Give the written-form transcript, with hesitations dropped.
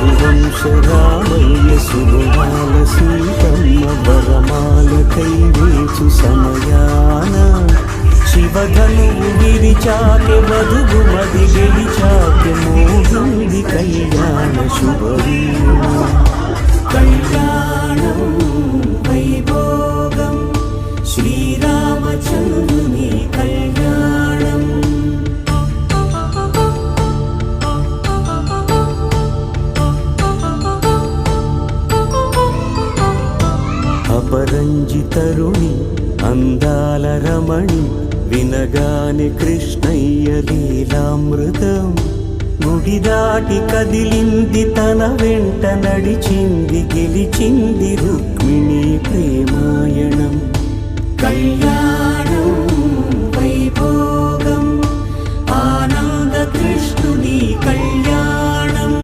రఘువంశరామయ్య శుభమాల సీతమ్మ వరమాలకై వేచు సమయాన శివధనువు విరిచాకె వధువు మది గెలిచాకె మోహింది కళ్యాణ శుభవీణ కళ్యాణం వైభోగం శ్రీరామచంద్రుని కళ్యాణం. అపరంజి తరుణి అందాల రమణి వినగానే కృష్ణయ్య లీలామృతం గుడి దాటి కదిలింది తన వెంట నడిచింది గెలిచింది రుక్మిణి ప్రేమాయణం కళ్యాణం